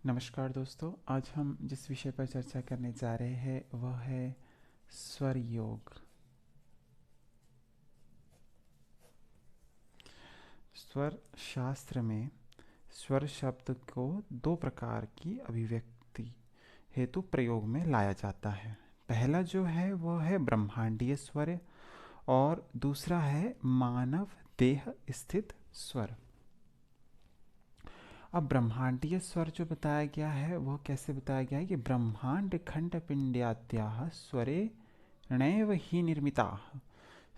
नमस्कार दोस्तों, आज हम जिस विषय पर चर्चा करने जा रहे हैं वह है स्वर योग। स्वर शास्त्र में स्वर शब्द को दो प्रकार की अभिव्यक्ति हेतु प्रयोग में लाया जाता है। पहला जो है वह है ब्रह्मांडीय स्वर और दूसरा है मानव देह स्थित स्वर। अब ब्रह्मांडीय स्वर जो बताया गया है वह कैसे बताया गया है कि ब्रह्मांड खंड पिंड्याद्याः स्वरे नैव ही निर्मिता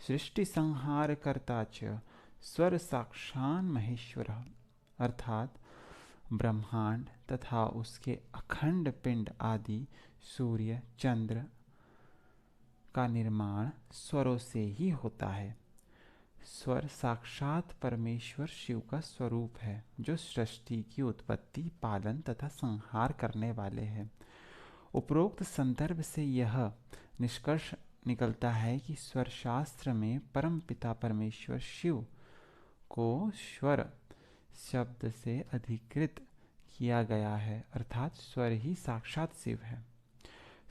सृष्टि संहार कर्ता च स्वर साक्षान महेश्वर। अर्थात ब्रह्मांड तथा उसके अखंड पिंड आदि सूर्य चंद्र का निर्माण स्वरों से ही होता है। स्वर साक्षात परमेश्वर शिव का स्वरूप है जो सृष्टि की उत्पत्ति पालन तथा संहार करने वाले हैं। उपरोक्त संदर्भ से यह निष्कर्ष निकलता है कि स्वर शास्त्र में परम पिता परमेश्वर शिव को स्वर शब्द से अधिकृत किया गया है, अर्थात स्वर ही साक्षात शिव है।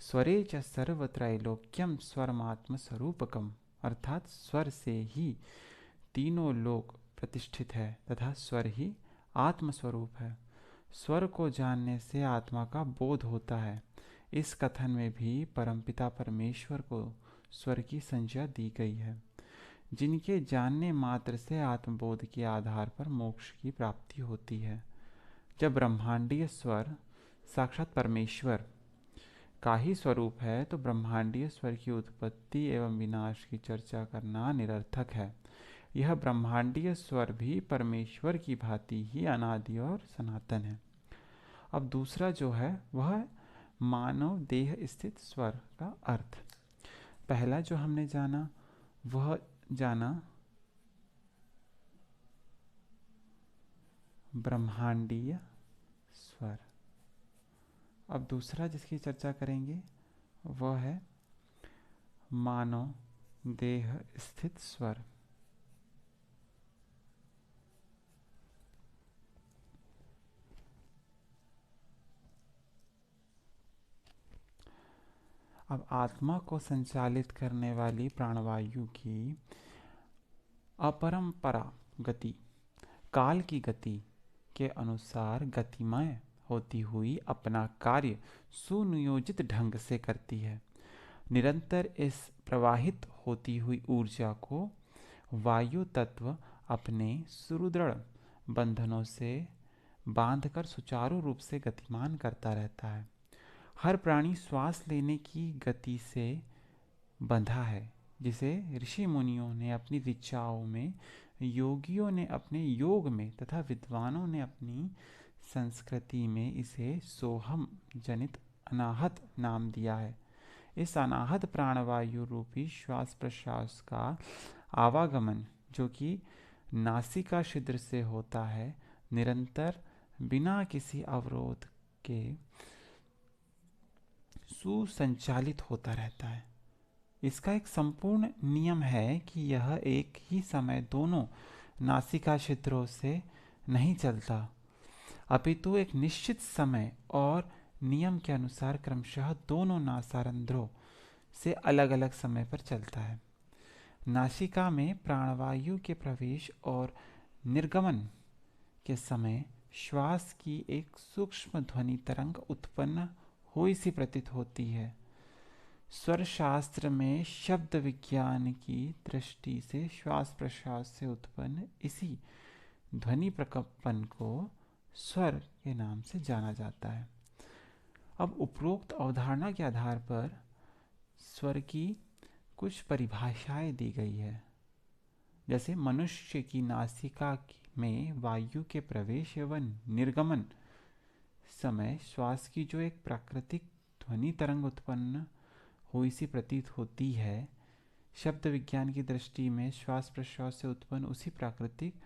स्वरे च सर्वत्रैलोक्यम स्वरमात्म स्वरूपकम, अर्थात स्वर से ही तीनों लोक प्रतिष्ठित है तथा स्वर ही आत्मस्वरूप है। स्वर को जानने से आत्मा का बोध होता है। इस कथन में भी परमपिता परमेश्वर को स्वर की संज्ञा दी गई है, जिनके जानने मात्र से आत्मबोध के आधार पर मोक्ष की प्राप्ति होती है। जब ब्रह्मांडीय स्वर साक्षात परमेश्वर का ही स्वरूप है तो ब्रह्मांडीय स्वर की उत्पत्ति एवं विनाश की चर्चा करना निरर्थक है। यह ब्रह्मांडीय स्वर भी परमेश्वर की भांति ही अनादि और सनातन है। अब दूसरा जो है वह मानव देह स्थित स्वर का अर्थ। पहला जो हमने जाना वह जाना ब्रह्मांडीय स्वर। अब दूसरा जिसकी चर्चा करेंगे वह है मानव देह स्थित स्वर। अब आत्मा को संचालित करने वाली प्राणवायु की अपरंपरा गति काल की गति के अनुसार गतिमय होती हुई अपना कार्य सुनियोजित ढंग से करती है। निरंतर इस प्रवाहित होती हुई ऊर्जा को वायु तत्व अपने सुदृढ़ बंधनों से बांधकर सुचारू रूप से गतिमान करता रहता है। हर प्राणी श्वास लेने की गति से बंधा है, जिसे ऋषि मुनियों ने अपनी ऋचाओं में, योगियों ने अपने योग में तथा विद्वानों ने अपनी संस्कृति में इसे सोहम जनित अनाहत नाम दिया है। इस अनाहत प्राणवायु रूपी श्वास प्रश्वास का आवागमन जो कि नासिका छिद्र से होता है, निरंतर बिना किसी अवरोध के सुसंचालित होता रहता है। इसका एक संपूर्ण नियम है कि यह एक ही समय दोनों नासिका छिद्रों से नहीं चलता, अपितु एक निश्चित समय और नियम के अनुसार क्रमशः दोनों नासारंध्रों से अलग अलग समय पर चलता है। नासिका में प्राणवायु के प्रवेश और निर्गमन के समय श्वास की एक सूक्ष्म ध्वनि तरंग उत्पन्न हुई सी प्रतीत होती है। स्वर शास्त्र में शब्द विज्ञान की दृष्टि से श्वास प्रश्वास से उत्पन्न इसी ध्वनि प्रकंपन को स्वर के नाम से जाना जाता है। अब उपरोक्त अवधारणा के आधार पर स्वर की कुछ परिभाषाएं दी गई है। जैसे मनुष्य की नासिका में वायु के प्रवेश एवं निर्गमन समय श्वास की जो एक प्राकृतिक ध्वनि तरंग उत्पन्न हुई सी प्रतीत होती है, शब्द विज्ञान की दृष्टि में श्वास प्रश्वास से उत्पन्न उसी प्राकृतिक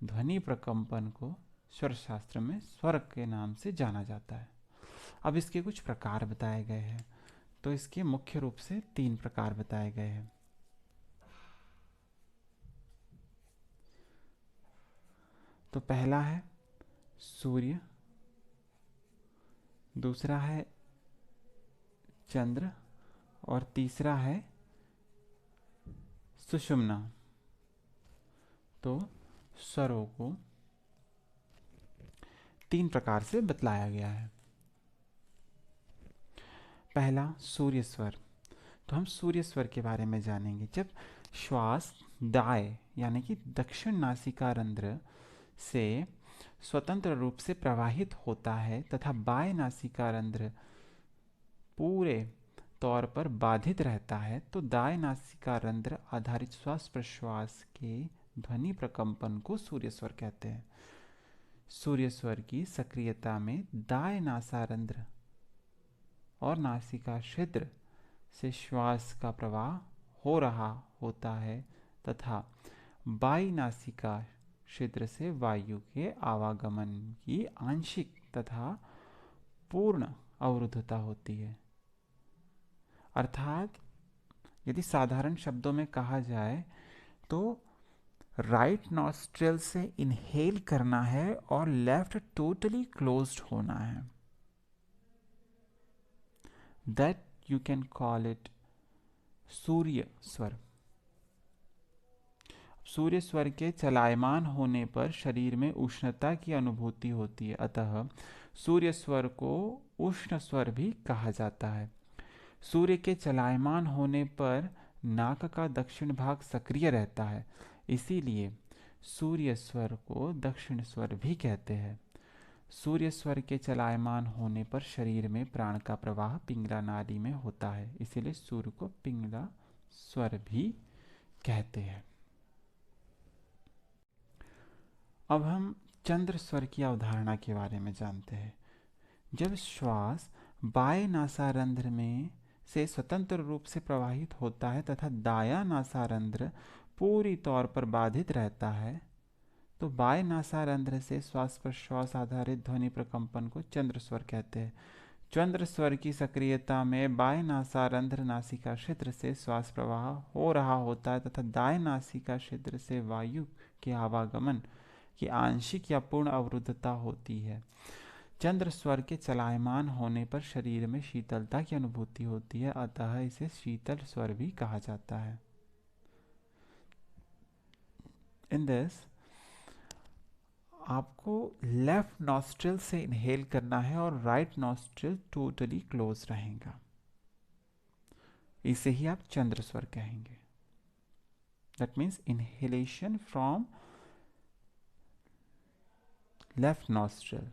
ध्वनि प्रकंपन को स्वर शास्त्र में स्वर के नाम से जाना जाता है। अब इसके कुछ प्रकार बताए गए हैं, तो इसके मुख्य रूप से 3 प्रकार बताए गए हैं। तो पहला है सूर्य, दूसरा है चंद्र और तीसरा है सुषुम्ना। तो स्वरों को 3 प्रकार से बतलाया गया है। पहला सूर्य स्वर। तो हम सूर्य स्वर के बारे में जानेंगे। जब श्वास दाएं यानी कि दक्षिण नासिका रंध्र से स्वतंत्र रूप से प्रवाहित होता है तथा बाएं नासिका रंध्र पूरे तौर पर बाधित रहता है, तो दाएं नासिका रंध्र आधारित श्वास प्रश्वास के ध्वनि प्रकंपन को सूर्य स्वर कहते हैं। सूर्य स्वर की सक्रियता में दाएं नासारंध्र और नासिका छिद्र से श्वास का प्रवाह हो रहा होता है तथा बाई नासिका छिद्र से वायु के आवागमन की आंशिक तथा पूर्ण अवरुद्धता होती है। अर्थात यदि साधारण शब्दों में कहा जाए तो राइट नॉस्ट्रिल से इनहेल करना है और लेफ्ट टोटली क्लोज्ड होना है। That you can call it सूर्य स्वर। सूर्य स्वर के चलायमान होने पर शरीर में उष्णता की अनुभूति होती है, अतः सूर्य स्वर को उष्ण स्वर भी कहा जाता है। सूर्य के चलायमान होने पर नाक का दक्षिण भाग सक्रिय रहता है, इसीलिए सूर्य स्वर को दक्षिण स्वर भी कहते हैं। सूर्य स्वर के चलायमान होने पर शरीर में प्राण का प्रवाह पिंगला नाड़ी में होता है, इसीलिए सूर्य को पिंगला स्वर भी कहते हैं। अब हम चंद्र स्वर की अवधारणा के बारे में जानते हैं। जब श्वास बाएं नासारंध्र में से स्वतंत्र रूप से प्रवाहित होता है तथा दायां नासारंध्र पूरी तौर पर बाधित रहता है, तो बाएं नासारंध्र से श्वास प्रश्वास आधारित ध्वनि प्रकंपन को चंद्र स्वर कहते हैं। चंद्र स्वर की सक्रियता में बाएं नासारंध्र नासिका क्षेत्र से श्वास प्रवाह हो रहा होता है तथा दाएं नासिका क्षेत्र से वायु के आवागमन की आंशिक या पूर्ण अवरुद्धता होती है। चंद्र स्वर के चलायमान होने पर शरीर में शीतलता की अनुभूति होती है, अतः इसे शीतल स्वर भी कहा जाता है। इन दिस आपको लेफ्ट नॉस्ट्रिल से इनहेल करना है और राइट नॉस्ट्रिल टोटली क्लोज रहेगा। इसे ही आप चंद्र स्वर कहेंगे। That means inhalation from left nostril.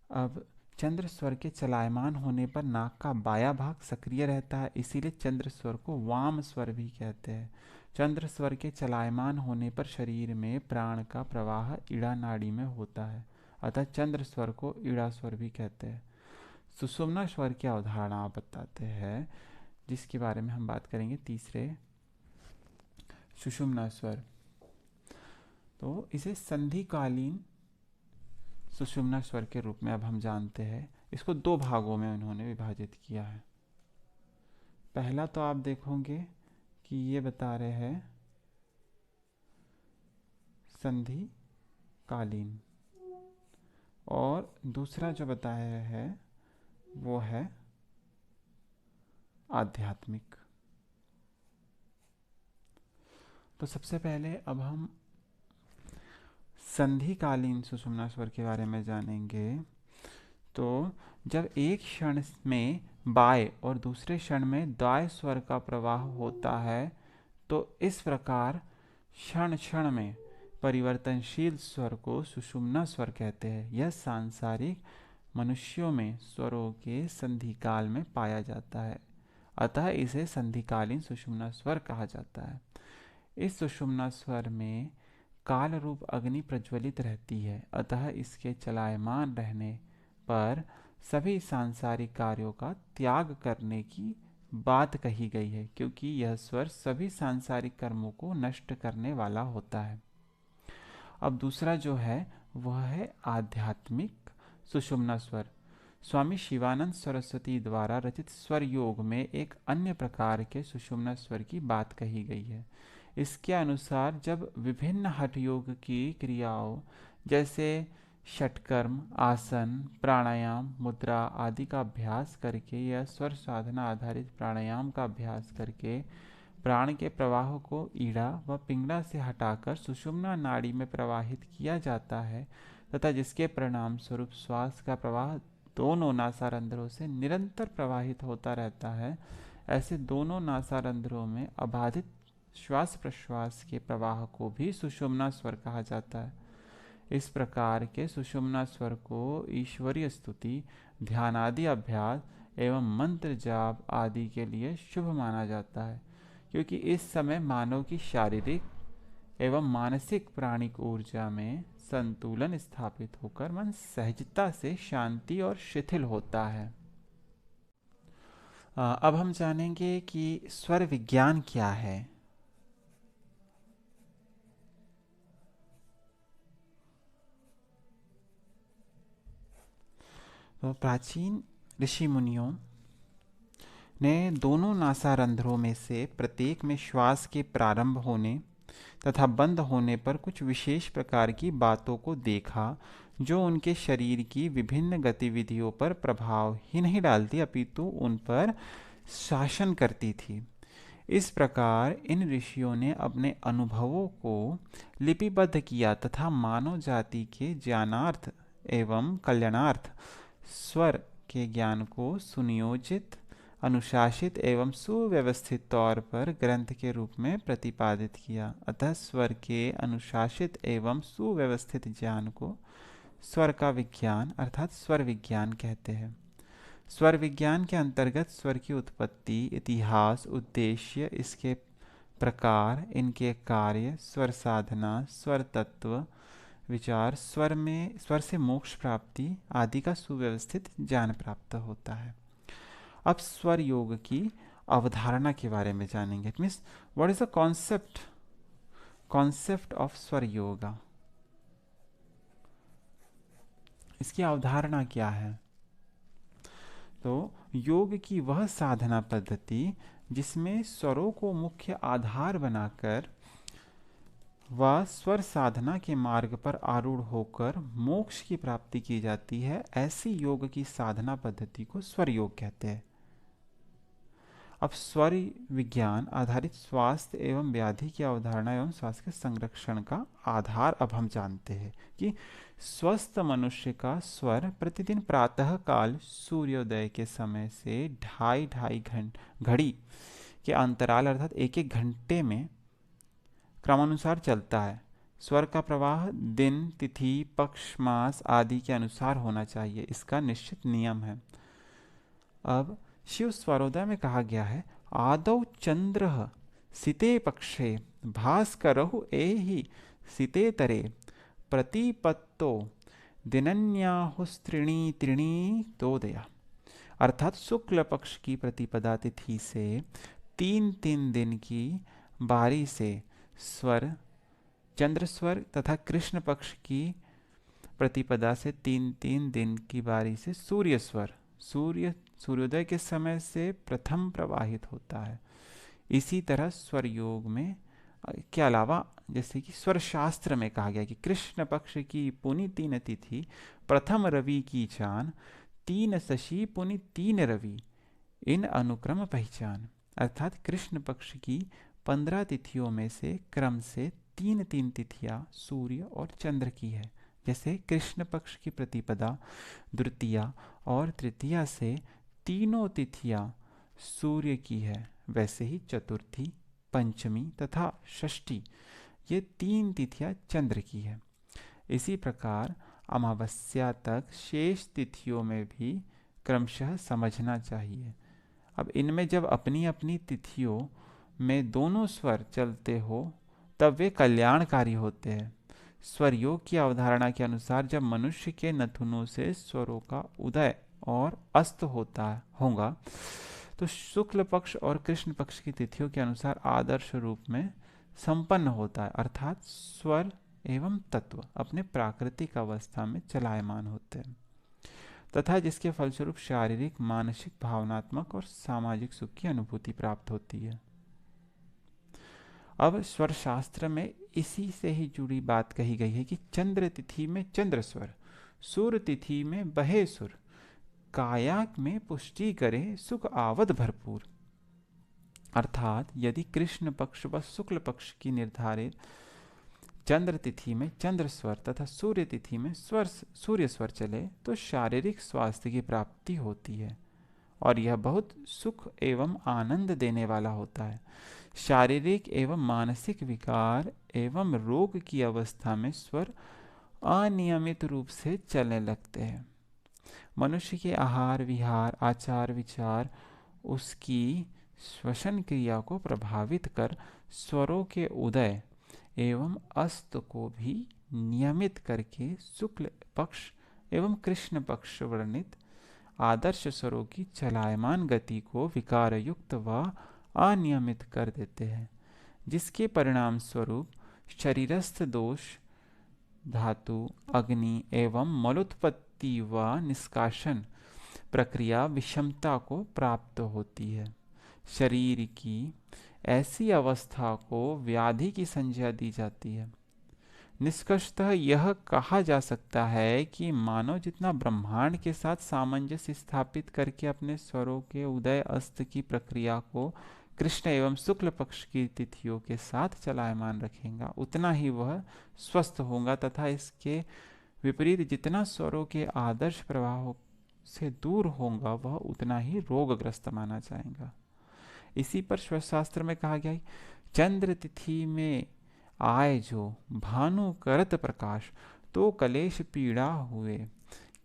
अब चंद्र स्वर के चलायमान होने पर नाक का बायां भाग सक्रिय रहता है, इसीलिए चंद्र स्वर को वाम स्वर भी कहते हैं। चंद्र स्वर के चलायमान होने पर शरीर में प्राण का प्रवाह इड़ा नाड़ी में होता है, अतः चंद्र स्वर को इड़ा स्वर भी कहते हैं। सुषुम्ना स्वर की अवधारणा आप बताते हैं, जिसके बारे में हम बात करेंगे तीसरे, सुषुम्ना स्वर। तो इसे संधिकालीन सुषुम्ना स्वर के रूप में अब हम जानते हैं। इसको 2 भागों में उन्होंने विभाजित किया है। पहला तो आप देखोगे कि ये बता रहे हैं संधिकालीन, और दूसरा जो बताया है वो है आध्यात्मिक। तो सबसे पहले अब हम संधिकालीन सुषुम्ना स्वर के बारे में जानेंगे। तो जब एक क्षण में बाएं और दूसरे क्षण में दाएं स्वर का प्रवाह होता है, तो इस प्रकार क्षण क्षण में परिवर्तनशील स्वर को सुषुम्ना स्वर कहते हैं। यह सांसारिक मनुष्यों में स्वरों के संधिकाल में पाया जाता है, अतः इसे संधिकालीन सुषुम्ना स्वर कहा जाता है। इस सुषुम्ना स्वर में काल रूप अग्नि प्रज्वलित रहती है, अतः इसके चलायमान रहने पर सभी सांसारिक कार्यों का त्याग करने की बात कही गई है, क्योंकि यह स्वर सभी सांसारिक कर्मों को नष्ट करने वाला होता है। अब दूसरा जो है वह है आध्यात्मिक सुषुम्ना स्वर। स्वामी शिवानंद सरस्वती द्वारा रचित स्वर योग में एक अन्य प्रकार के सुषुम्ना स्वर की बात कही गई है। इसके अनुसार जब विभिन्न हठ योग की क्रियाओं जैसे षटकर्म, आसन, प्राणायाम, मुद्रा आदि का अभ्यास करके या स्वर साधना आधारित प्राणायाम का अभ्यास करके प्राण के प्रवाह को ईड़ा व पिंगला से हटाकर सुषुम्ना नाड़ी में प्रवाहित किया जाता है तथा जिसके परिणाम स्वरूप श्वास का प्रवाह दोनों नासारंध्रों से निरंतर प्रवाहित होता रहता है। ऐसे दोनों नासारंध्रों में अबाधित श्वास प्रश्वास के प्रवाह को भी सुषुम्ना स्वर कहा जाता है। इस प्रकार के सुषुम्ना स्वर को ईश्वरीय स्तुति, ध्यानादि अभ्यास एवं मंत्र जाप आदि के लिए शुभ माना जाता है, क्योंकि इस समय मानव की शारीरिक एवं मानसिक प्राणिक ऊर्जा में संतुलन स्थापित होकर मन सहजता से शांति और शिथिल होता है। अब हम जानेंगे कि स्वर विज्ञान क्या है। तो प्राचीन ऋषि मुनियों ने दोनों नासारंध्रों में से प्रत्येक में श्वास के प्रारंभ होने तथा बंद होने पर कुछ विशेष प्रकार की बातों को देखा, जो उनके शरीर की विभिन्न गतिविधियों पर प्रभाव ही नहीं डालती अपितु उन पर शासन करती थी। इस प्रकार इन ऋषियों ने अपने अनुभवों को लिपिबद्ध किया तथा मानव जाति के ज्ञानार्थ एवं कल्याणार्थ स्वर के ज्ञान को सुनियोजित, अनुशासित एवं सुव्यवस्थित तौर पर ग्रंथ के रूप में प्रतिपादित किया। अतः स्वर के अनुशासित एवं सुव्यवस्थित ज्ञान को स्वर का विज्ञान अर्थात स्वर विज्ञान कहते हैं। स्वर विज्ञान के अंतर्गत स्वर की उत्पत्ति, इतिहास, उद्देश्य, इसके प्रकार, इनके कार्य, स्वर साधना, स्वर तत्व विचार, स्वर से मोक्ष प्राप्ति आदि का सुव्यवस्थित ज्ञान प्राप्त होता है। अब स्वर योग की अवधारणा के बारे में जानेंगे। It means what is the concept of स्वर योगा। इसकी अवधारणा क्या है? तो योग की वह साधना पद्धति जिसमें स्वरों को मुख्य आधार बनाकर व स्वर साधना के मार्ग पर आरूढ़ होकर मोक्ष की प्राप्ति की जाती है, ऐसी योग की साधना पद्धति को स्वर योग कहते हैं। अब स्वर विज्ञान आधारित स्वास्थ्य एवं व्याधि की अवधारणा एवं स्वास्थ्य के संरक्षण का आधार अब हम जानते हैं कि स्वस्थ मनुष्य का स्वर प्रतिदिन प्रातः काल सूर्योदय के समय से ढाई ढाई घड़ी के अंतराल अर्थात एक एक घंटे में क्रमानुसार चलता है। स्वर का प्रवाह दिन, तिथि, पक्ष, मास आदि के अनुसार होना चाहिए, इसका निश्चित नियम है। अब शिव स्वरोदय में कहा गया है, आदौ चंद्र सिते पक्षे भास्करहु एहि सिते तरे प्रतिपत्तो दिनन्याहुस्त्रीणी त्रीणी तोदया। अर्थात शुक्ल पक्ष की प्रतिपदा तिथि से 3-3 दिन की बारी से स्वर, चंद्र स्वर तथा कृष्ण पक्ष की प्रतिपदा से 3-3 दिन की बारी से सूर्य स्वर सूर्योदय के समय से प्रथम प्रवाहित होता है। इसी तरह स्वर योग में के अलावा जैसे कि स्वर शास्त्र में कहा गया कि कृष्ण पक्ष की पुनि 3 तिथि प्रथम रवि की चान, 3 शशि पुनि 3 रवि इन अनुक्रम पहचान। अर्थात कृष्ण पक्ष की 15 तिथियों में से क्रम से 3-3 तिथियां सूर्य और चंद्र की है। जैसे कृष्ण पक्ष की प्रतिपदा द्वितीया और तृतीया से तीनों तिथियां सूर्य की है, वैसे ही चतुर्थी, पंचमी तथा षष्ठी ये 3 तिथियां चंद्र की है। इसी प्रकार अमावस्या तक शेष तिथियों में भी क्रमशः समझना चाहिए। अब इनमें जब अपनी अपनी तिथियों में दोनों स्वर चलते हो तब वे कल्याणकारी होते हैं। स्वर योग की अवधारणा के अनुसार जब मनुष्य के नथुनों से स्वरों का उदय और अस्त होगा तो शुक्ल पक्ष और कृष्ण पक्ष की तिथियों के अनुसार आदर्श रूप में संपन्न होता है, अर्थात स्वर एवं तत्व अपने प्राकृतिक अवस्था में चलायमान होते हैं तथा जिसके फलस्वरूप शारीरिक, मानसिक, भावनात्मक और सामाजिक सुख की अनुभूति प्राप्त होती है। अब स्वर शास्त्र में इसी से ही जुड़ी बात कही गई है कि चंद्र तिथि में चंद्र स्वर, सूर्य तिथि में बहे सुर, काया में पुष्टि करे सुख आवद भरपूर। अर्थात यदि कृष्ण पक्ष व शुक्ल पक्ष की निर्धारित चंद्र तिथि में चंद्र स्वर तथा सूर्य तिथि में सूर्य स्वर चले तो शारीरिक स्वास्थ्य की प्राप्ति होती है और यह बहुत सुख एवं आनंद देने वाला होता है। शारीरिक एवं मानसिक विकार एवं रोग की अवस्था में स्वर अनियमित रूप से चलने लगते हैं। मनुष्य के आहार विहार आचार विचार उसकी श्वसन क्रिया को प्रभावित कर स्वरों के उदय एवं अस्त को भी नियमित करके शुक्ल पक्ष एवं कृष्ण पक्ष वर्णित आदर्श स्वरों की चलायमान गति को विकार युक्त व अनियमित कर देते हैं, जिसके परिणाम स्वरूप शरीरस्थ दोष धातु अग्नि एवं मलोत्पत्ति व निष्कासन प्रक्रिया विषमता को प्राप्त होती है। शरीर की ऐसी अवस्था को व्याधि की संज्ञा दी जाती है। निष्कर्षतः यह कहा जा सकता है कि मानव जितना ब्रह्मांड के साथ सामंजस्य स्थापित करके अपने स्वरों के उदय अस्त की प्रक्रिया को कृष्ण एवं शुक्ल पक्ष की तिथियों के साथ चलायमान रखेगा, उतना ही वह स्वस्थ होगा तथा इसके विपरीत जितना स्वरों के आदर्श प्रवाह से दूर होगा वह उतना ही रोगग्रस्त माना जाएगा। इसी पर श्वशास्त्र में कहा गया चंद्र तिथि में आए जो भानु करत प्रकाश तो कलेश पीड़ा हुए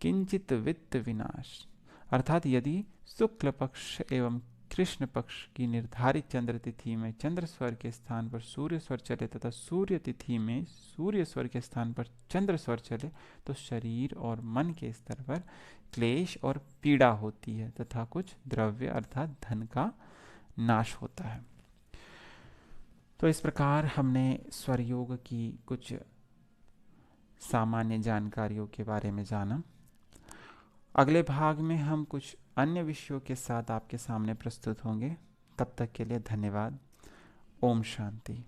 किंचित वित्त विनाश। अर्थात यदि शुक्ल पक्ष एवं कृष्ण पक्ष की निर्धारित चंद्र तिथि में चंद्र स्वर के स्थान पर सूर्य स्वर चले तथा सूर्य तिथि में सूर्य स्वर के स्थान पर चंद्र स्वर चले तो शरीर और मन के स्तर पर क्लेश और पीड़ा होती है तथा कुछ द्रव्य अर्थात धन का नाश होता है। तो इस प्रकार हमने स्वर योग की कुछ सामान्य जानकारियों के बारे में जाना। अगले भाग में हम कुछ अन्य विषयों के साथ आपके सामने प्रस्तुत होंगे। तब तक के लिए धन्यवाद। ओम शांति।